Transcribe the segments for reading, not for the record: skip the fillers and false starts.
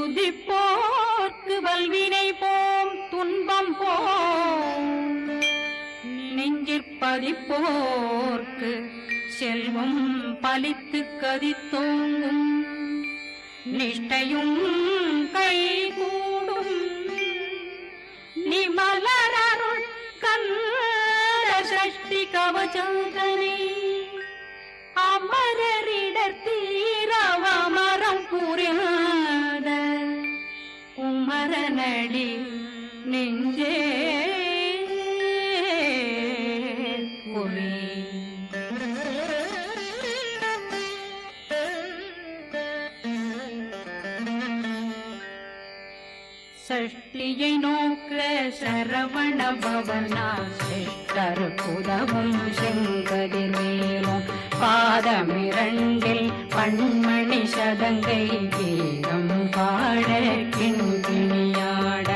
துதிப்போர்க்கு வல்வினை போம் துன்பம் போம் நெஞ்சிற்பதிப்போர்க்கு செல்வம் பலித்து கதித்தோங்கும் நிஷ்டையும் கைகூடும் நிமலரருள் கந்த சஷ்டி கவசந்தனை அமரரிடர் தீரவமரம் புரியாத குமரனடி நெஞ்சே புரி சஷ்டியை நோக்க சரவண பவனா சிஷ்டர் புதவும் செங்கதிர்வேலும் பாதமிரண்டில் பண்மணி சதங்கை கீதம் பாட கிண்கிணியாட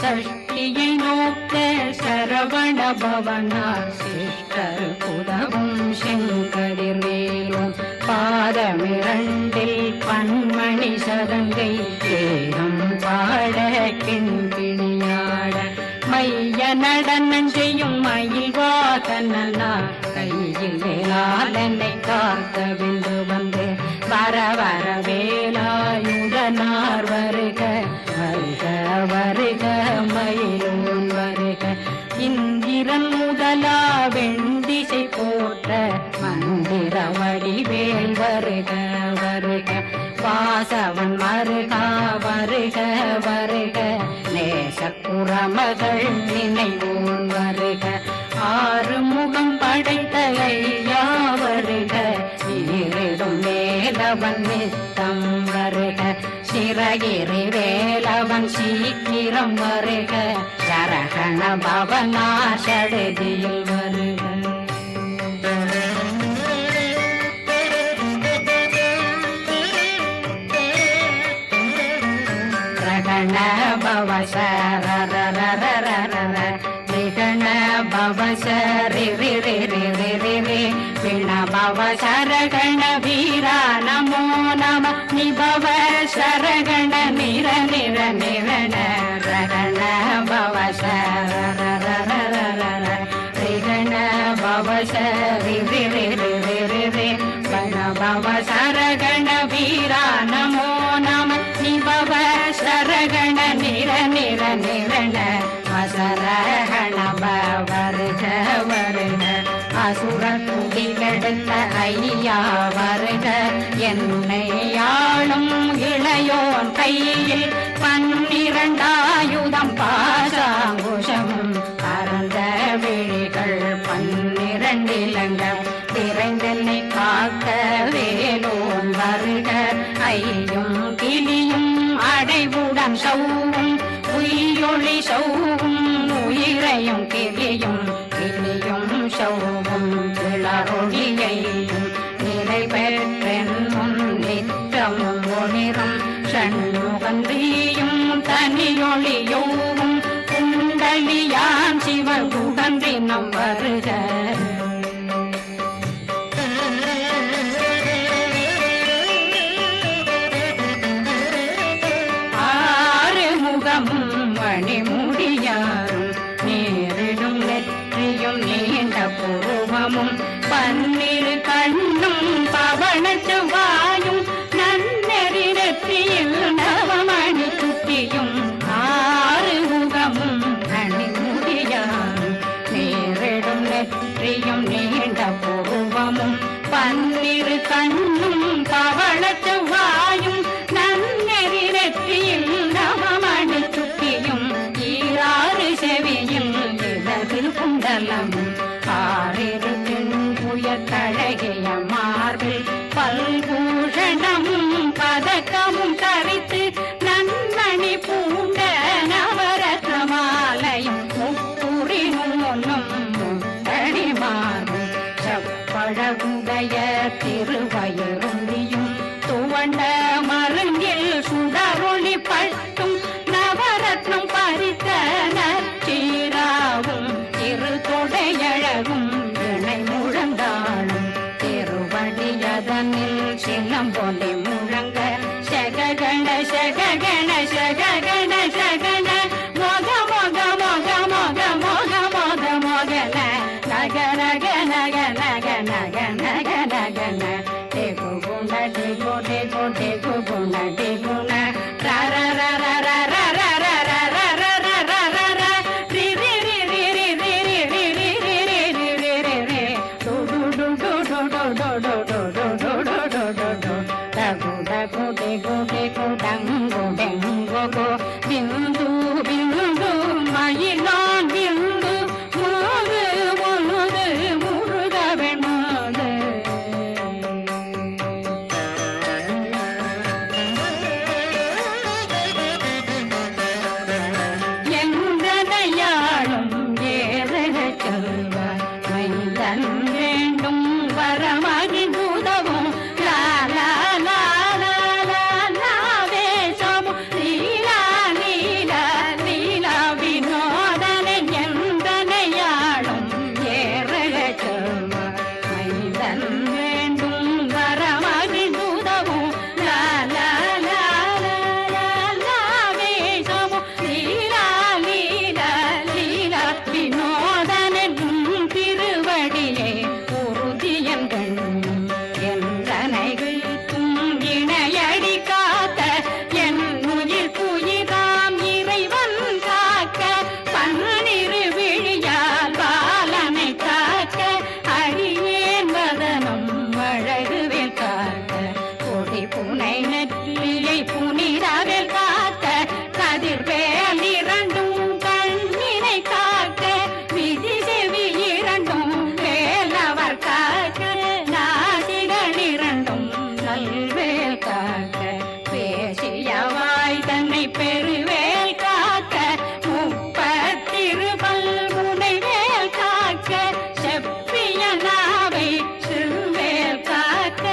சஷ்டியை நோக்க சரவண பவனா சிஷ்டர் புதவும் செங்கதிர்வேலும் பாதமிரண்டில் பண்மணி சதங்கை கீதம் பாட கிண்கிணியாட மைய நடனம் செய்யும் மயில் வாதனா கையில் வேளாளனை காக்க விந்து வந்து வர வர வேலாயுதனார் வருக வருக வருக மயிலோன் வருக இந்திரன் முதலா வெண்டிசை போற்ற மந்திர வடிவேல் வருக வருக வாசவன் மருகா வருக வருக நேசக்குறமகள் நினைவோன் வருக ஆறு முகம் படைத்த ஐயா வருக ஈரிடும் வேலவன் நித்தம் வருக சிறகிரி வேலவன் சீக்கிரம் வருக சரகண பவனா சடுதியில் வருக விகண பவசரி விண பவ சரகண வீரா நமோ நம நிபவ சரகண நிர நிர நிரண ரகண பவசரண பவசரி கண பவ சரகண வீரா நமோ நம நிபவ சரகண நிர நிர நிரண வசரகண வருக வருக அசுர குடிலெடுத்த ஐயா வருக என்னை ஆளும் இளையோன் கையில் 12 பாசாங்குஷம் பரந்த விழிகள் 12 இலங்கம் விரைந்தென்னை காக்க வேலோன் வருக ஐயும் கிளியும் அடைவுடன் சௌவும் உயிரொளி சௌவும் உயிரையும் கிளியும் கிளியும் சௌவும் கிளரொளியையும் நிறைவேற்றென்னும் நித்தமும் ஒளிரும் சண்முகந்தியும் தனியொளியோவும் குண்டலியான் சிவகுகந்தினம் வருக மணிமுடியாரும் நேரிடும் நெற்றியும் நீண்ட புருவமும் 12 கண்ணும் பவனத்து வாயும் நன்னெறி நெற்றியில் நவமணி சுட்டியும் 6 முகமும் மணிமுடியாரும் நேரிடும் நெற்றியும் நீண்ட புருவமும் 12 கண்ணும் பவனத்து வாயும் நன்னெறி நெற்றியில் நவமணி சுட்டியும் 6 செவியில் இடது குண்டலம் 6 புயத்தழகிய மார்பில் பல்பூஷணமும் பதக்கமும் தரித்து நன்மணி பூண்ட நவரத்ன மாலையும் முப்புரி முன்னும் முத்தடிமாறும் செப்பழகுடைய திருவயருந்தியும் துவண்ட மருங்கில் சுடரொளி பட்டும் நவரத்னம் பறித்த நச்சீராவும் இரு தொடையழகும் இணை முழந்தாளும் திருவடியதனில் சிலம்பொலி முழங்க சககண சககண பிந்து பிந்து மயிலான் பிந்து முழுது முழுது முருகவன் மாது எந்தனையாளும் ஏறக செல்வார் மைந்தன் வேண்டும் வரமகி உதவும் லாலா லாலா லாலா வேஷம் லீலா லீலா லீலா வினோதனை எந்தனையாளும் ஏறக செல்வார் மைந்தன் வேண்டும் வரமகி உதவும் லாலா லாலா லாலா வேஷம் லீலா லீலா லீலா வினோதனும் திருவடியே உறுதியங்கள் என்றனைகளுக்கும் இணையடி காத்த என் உயிர் புயிராம் இறைவன் காக்க பன்னிரு விழியால் பாலனை காக்க அடியேன் வதனம் அழகுவேல் காக்க கொடி புனை நெற்றியை புனிதவேல் காக்க கதிர்வேல் இரண்டும் கண்ணினை காக்க விதி செவி இரண்டும் வேலவர் காக்க நாசிகள் இரண்டும் நல்வேல் காக்க பேசியவாய் தன்னை பெருவேல் காக்க முப்பத்திருபல் முனைவேல் காக்க செப்பிய நாவை சிறுவேல் காக்க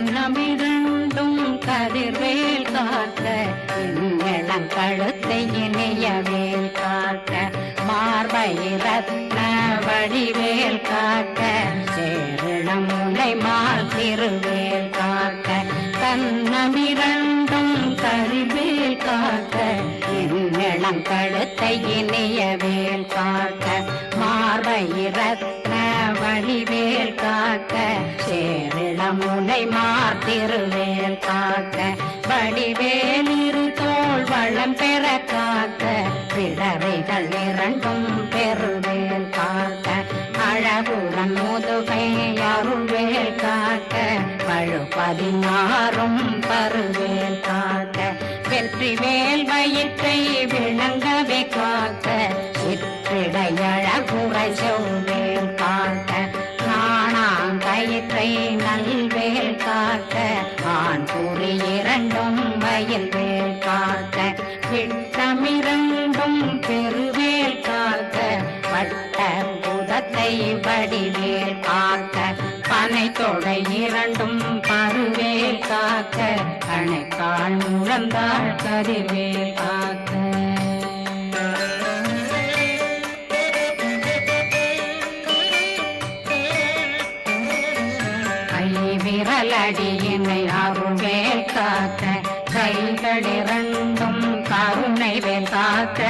கண்ணமிரண்டும் கதிர்வேல் காக்க இளங்கழுத்தை இணையவேல் காக்க மார்பை ரத்ன வடிவேல் காக்க சேரணம் முனை மால் திருவேல் காக்க கண்ணமிரண்டும் கரிவேல் காக்க இளங்கழுத்தை இணையவேல் காக்க மார்பை ரத்ன வடிவேல் காக்க சேரிளம் முனை மார்த்திருவேல் காக்க வடிவேல் இரு தோள் வளம் பெற காக்க பிடரைகள் இரண்டும் பெருவேல் காக்க அழகுடன் முதுகை அருள்வேல் காக்க பழு 16 பருவேல் காக்க வெற்றிவேல் வயிற்றை விளங்கவே காக்க சிற்றிடையழகுரை செவ்வேல் காக்க நாணாங்கயிற்றை நல்வேல் காக்க ஆண் குறி இரண்டும் வயல்வேல் காக்க விட்டமிரண்டும் பெருவேல் காக்க வட்ட புதத்தை வடிவேல் காக்க பனை தொடை இரண்டும் பருவேல் காக்க கணைக்கால் முழந்தாள் கதிர்வேல் காக்க விரலடியினை அருள்வேல் காக்க கைகள் இரண்டும் கருணை வேல் காக்க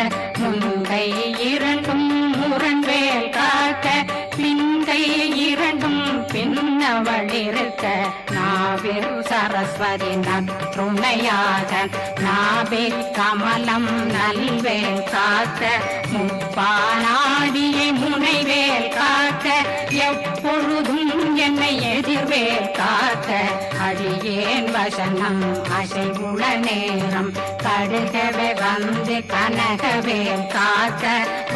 முங்கை இரண்டும் முரண்வேல் காக்க பிங்கை இரண்டும் பின்னவளிருக்க நாவில் சரஸ்வதி நற்றுணையாக நாவே கமலம் நல்வேல் காக்க முப்பானாடியை முனைவேல் காக்க எப்பொழுதும் என்னை எதிர்வேல் காக்க அடியேன் வசனம் அசைவுள நேரம் கடுகவே வந்து கனகவேல் காக்க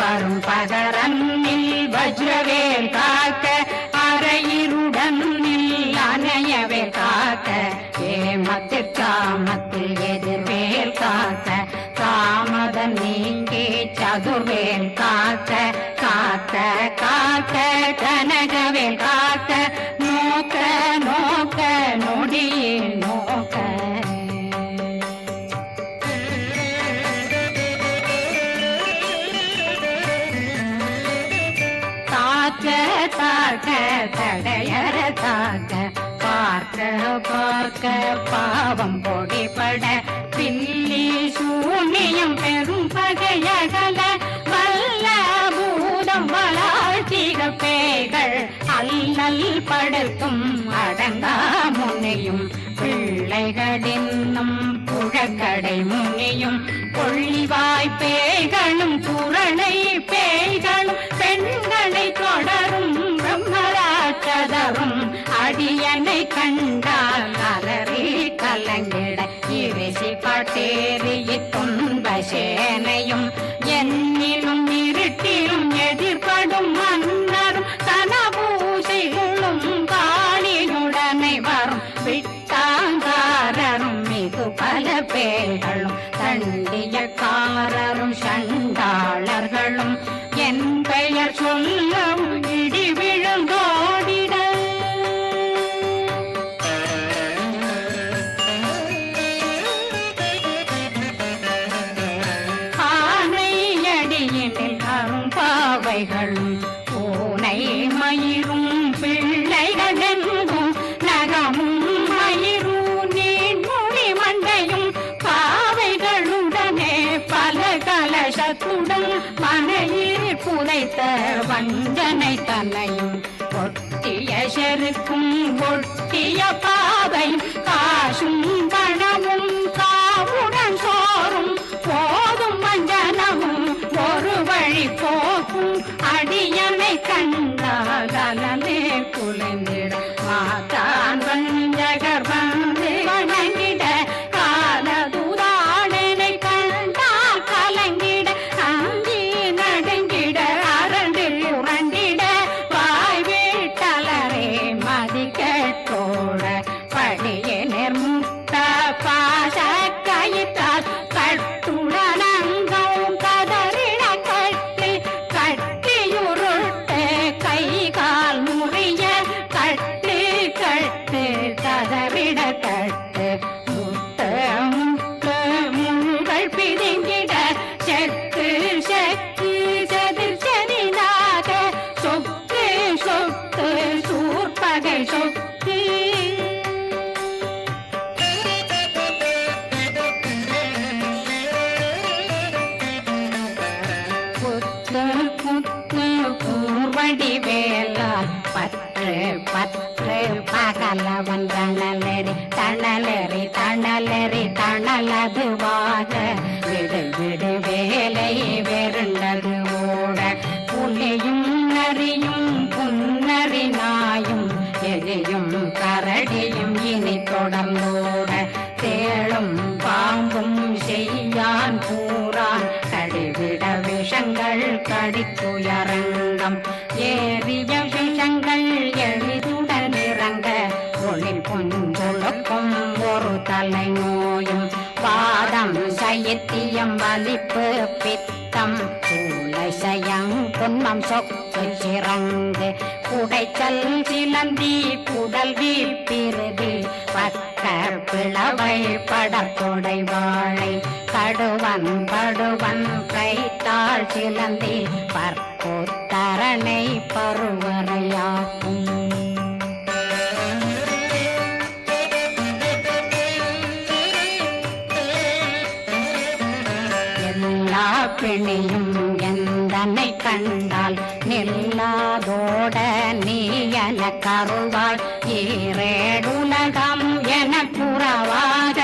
வரும் பகரன்னில் வஜ்ரவேல் காக்க அரையிருடன் அணையவே காக்க ஏமத்திற்காமத்தில் எதிர்வேல் காக்க காமதம் நீங்கி சதுர்வேல் காக்க காக்க காக்க கனகவேல் காக்க நோக்க நோக்க நொடியே நோக்க தாக்க தாக்க தடையற தாக்க பார்க்க பார்க்க பாவம் பொடிபட பில்லி சூனியம் பெரும் பகையகல வல்ல பூதம் வளாழ்த்திக பேய்கள் அல்லல் படுத்தும் அடங்கா முனையும் பிள்ளைகளின்னும் புழக்கடை முனியும் கொள்ளிவாய் பேய்களும் குரளை பேய்களும் பெண்களை தொடரும் பிரம்மராட்சதரும் அடியனை கண்டால் அலறி கலங்கிட இரிசி பட்டேறிய துன்ப சேனையும் என்னிலும் இருட்டிலும் எதிர்படும் மன்னரும் தனபூசைகளும் காளியுடனை வரும் விட்டாங்காரரும் மிகு பல பேர்களும் தண்டியக்காரரும் சண்டாளர்களும் என் பெயர் சொல்லவும் இடி விழுந்தோடிட ஆனையடியினில் அரும்பாவைகளும் பூனை மயிரும் பிள்ளைகளெங்கும் நகமும் மயிரும் நீர்மொழி மண்டையும் பாவைகளுடனே பல கலசத்துடன் மனையில் புதைத்த வஞ்சனை தன்னையும் ஒட்டிய செருக்கும் ஒட்டிய பாவை காசும் பணமும் காவுடன் சோறும் போதும் வஞ்சனமும் ஒரு வழி போக்கும் அடியனை கண்டாகலே குலைந்திட மாதான் வஞ்சகர் வந்து வணங்கிட காலதுதாடனை கண்டால் கலங்கிட அஞ்சி நடுங்கிட அரண்டில் உரண்டிட வாய் வீட்டலரே மதிக்கட்டோட படியே நிர்முத்த பாச கயிற்றால் கட்டுடனங்கும் கதறிட கட்டி கட்டியுருட்டு கை கால் முறிய கட்டு கட்டு கதறிட கட்டு முட்டு முட்டு முள்கள் பிதுங்கிட செத்து செத்து செதிர் செதினாக சொத்து சொத்து சூர்பகை சொத்து புத்து புத்து பூர்வடி வேலால் பற்று பற்று பகலவன் தணலெறி தணலெறி தணலெறி தணலதுவாக விடு விடு வேலை வெருண்டது ஓட புலியும் நரியும் புன்னரி நாயும் எலியும் கரடியும் இனி தொடர்ந்தோட தேளும் பாம்பும் செய்யான் கூறான் கடிவிட விஷங்கள் கடித்துயரங்கம் ஏறிய விஷங்கள் எளிதுடன் இறங்க ஒளில் புஞ்சொழுக்கும் ஒரு தலை நோயும் வாதம் சைத்தியம் வலிப்பு பித்தம் சூளை சயம் புன்மம் சொக்கு சிறங்கு குடைச்சல் சிலந்தி புடல் வீப்பிருதி பக்கர் பிளவை படத்தொடை வாழை கடுவன் படுவன் கைத்தாள் சிலந்தி பற்போத்தரனை பருவரையாக்கும் எல்லா பிணியும் எந்தனை கண்டால் நில்லாதோட நீ என கருவாய் ஈரேடுலகம் என புறவாத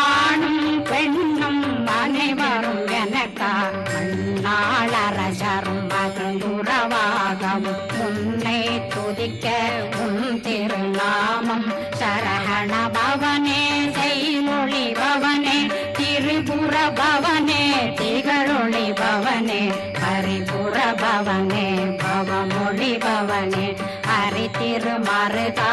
ஆணும் பெண்ணும் அனைவரும் எனக்கா மண்ணாளரசரும் மகிழ்ந்துறவாகவும் உன்னை துதிக்க உன் திருநாமம் சரகண பவனே செய்மொழி பவனே திரிபுர பவனே திகழொளி பவனே பரிபுர பவனே பவமொழி பவனே ஹரி திருமருகா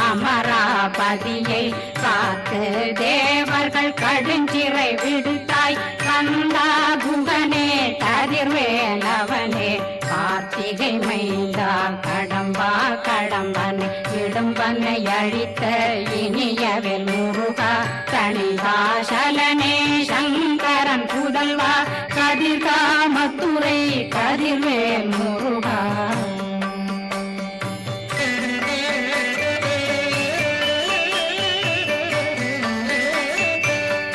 அமராபதியை காத்து தேவர்கள் கடுஞ்சிறை விடுத்தாய் கந்தா குகனே கதிர்வேலவனே கார்த்திகை மைந்தா கடம்பா கடம்பனை இடும்பனை அழித்த இனியவில் முருகா தனிதாசலனே சங்கரன் புதல்வா கதிர்காமத்துறை கதிர்வேல் முருகா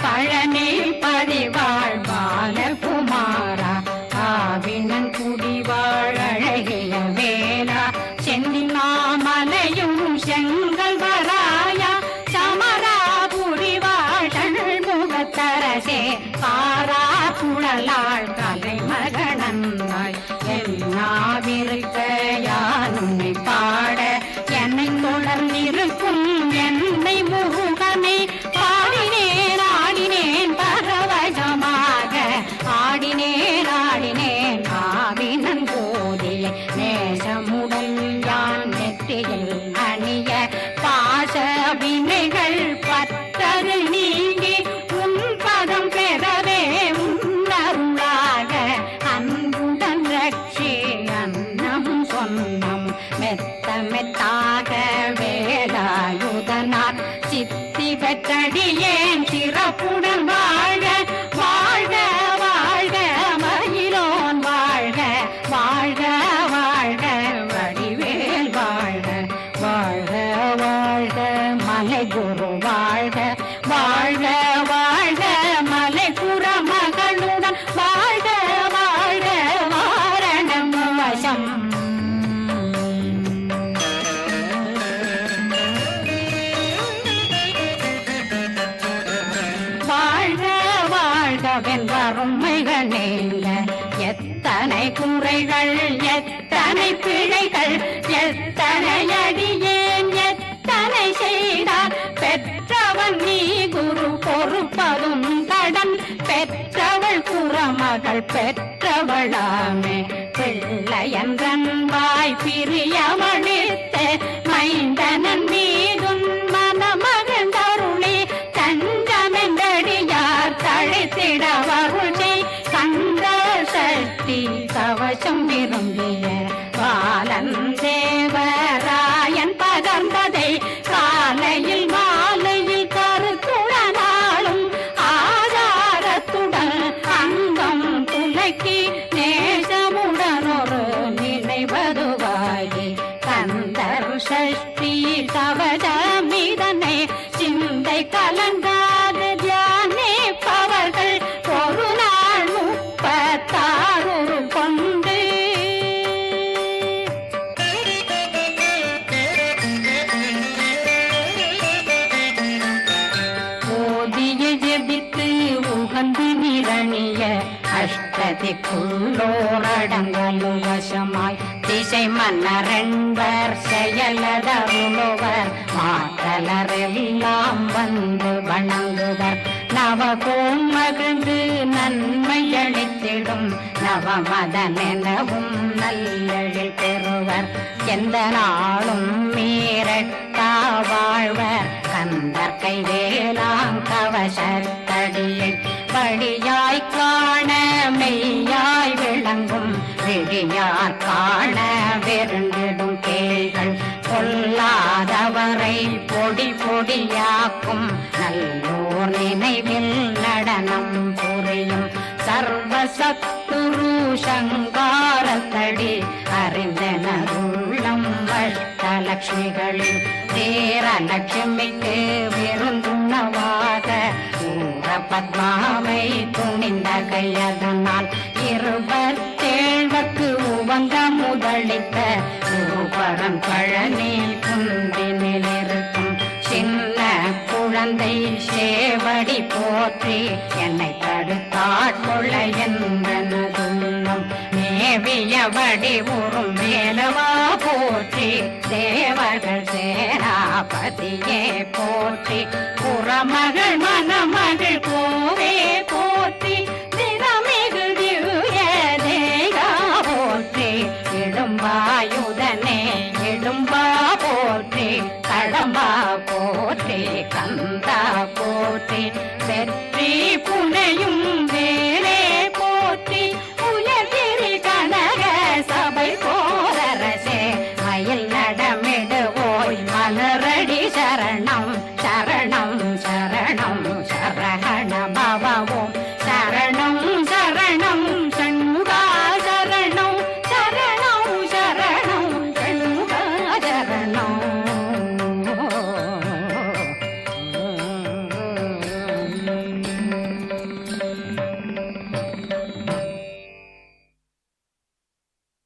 பழனி பதிவாழ் பாலகுமாரா ஆவினன் குடிவாழ் அழகிய வேலா செந்தினாமலையும் செங்கல் வராயா சமராபுரி வாழல் முகத்தரசே பாரா கல்லாள் கலைமகனந்தாய் என்னாவிருக்க யானுன்னை பாட என்னை தொடர்ந்திருக்கும் என்னை முருகனை பாடினேன் ஆடினேன் பரவசமாக ஆடினேன் ஆடினேன் ஆவினன் போதிய நேசமுடன் யான் நெற்றியில் அணிய பாச வினைகள் பத்தது நீங்கி உன் பதம் பெறவே உன்னருளாக அன்புடன் ரட்சி அன்னம் சொன்னம் மெத்த மெத்தாக வேலாயுதனார் சித்தி பெற்றடியேன் சிறப்புடன் வாழ வாழ்க வாழ்க மயிலோன் வாழ்க வாழ்க வாழ்க வடிவேல் வாழ்க வாழ்க வாழ்க மலை குரு வாழ்க வாழ்க வாழ்க மலை புற மகளுடன் வாழ்க வாழ்க வாரணம் வசம் வாழ்க வாழ்க வென்றருமைகள் நீங்க எத்தனை குறைகள் எத்தனை பிழைகள் எத்தனை அடியேன் எத்தனை செய்தார் பெற்றவன் நீ குரு பொறுப்பதும் கடன் பெற்றவள் குறமகள் பெற்றவளாமே பிள்ளையன்றன் வாய் பிரியமளித்த மைந்தனன் மீதும் மனமகந்தருளி தஞ்சமென்றடியார் தழைத்திட வருளை கந்த சக்தி கவசம் விரும்பிய பாலன் தேவராயன் பகர்ந்ததை காலையில் மாலையில் கருத்துடனாலும் ஆதாரத்துடன் அங்கம் துலக்கி நேசமுடன் ஒரு நினைவதுவாகி கந்தர் சஷ்டி கவசமிதனை சிந்தை கலங்காது தியானிப்பவர்கள் ஒரு நாள் 36 கொண்டு ஓதிய ஜெபித்து உகந்து நிரணிய அஷ்டதிக்குள்ளோரடங்கலும் வசமாய் திசை மன்னரென்பர் செயலதருளுவர் மாற்றலரெல்லாம் வந்து வணங்குவர் நவகோன் மகிழ்ந்து நன்மையளித்திடும் நவமதனெனவும் நல்லெழில் பெறுவர் எந்த நாளும் மீறட்டா வாழ்வர் கந்தர் கைவேலாம் கவசத்தடியை படியாய் காண மெய்யாய் விளங்கும் விழியார் காண வெருண்டிடும் கேள்கள் பொல்லாதவரை பொடி பொடியாக்கும் நல்லோர் நினைவில் நடனம் புரியும் சர்வசத்துரு சங்காரத்தடி அறிந்தனருள்ளம் வஷ்டலட்சுமிகளில் தேரலட்சுமிக்கு விருந்துணவாக ஊர பத்மாவை துணிந்த கையதனால் 27 உவங்க முதலித்த ரூபரன் பழனி குன்றினில் இருக்கும் சின்ன குழந்தை சேவடி போற்றி என்னை தடுத்தாட்கொள்ள என்றனதுள்ளம் மேவியபடி உறும் மேலவா போற்றி தேவர்கள் சேனாபதியே போற்றி புறமகள் மணமகள் கோவே